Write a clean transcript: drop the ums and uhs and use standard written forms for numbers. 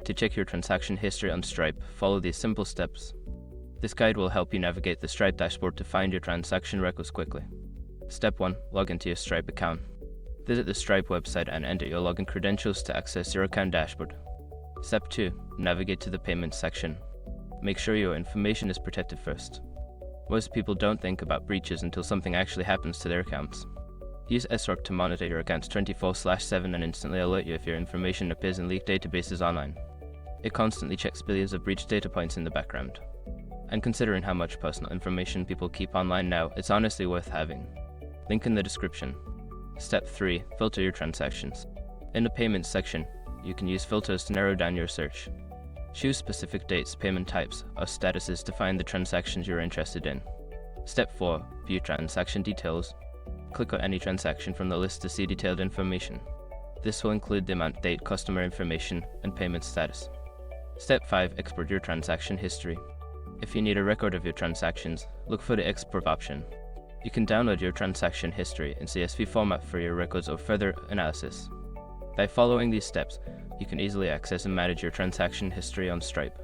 To check your transaction history on Stripe, follow these simple steps. This guide will help you navigate the Stripe dashboard to find your transaction records quickly. Step 1. Log into your Stripe account. Visit the Stripe website and enter your login credentials to access your account dashboard. Step 2. Navigate to the Payments section. Make sure your information is protected first. Most people don't think about breaches until something actually happens to their accounts. Use SROC to monitor your accounts 24/7 and instantly alert you if your information appears in leaked databases online. It constantly checks billions of breached data points in the background. And considering how much personal information people keep online now, it's honestly worth having. Link in the description. Step 3. Filter your transactions. In the Payments section, you can use filters to narrow down your search. Choose specific dates, payment types, or statuses to find the transactions you're interested in. Step 4. View transaction details. Click on any transaction from the list to see detailed information. This will include the amount, date, customer information, and payment status. Step 5. Export your transaction history. If you need a record of your transactions, look for the export option. You can download your transaction history in CSV format for your records or further analysis. By following these steps, you can easily access and manage your transaction history on Stripe.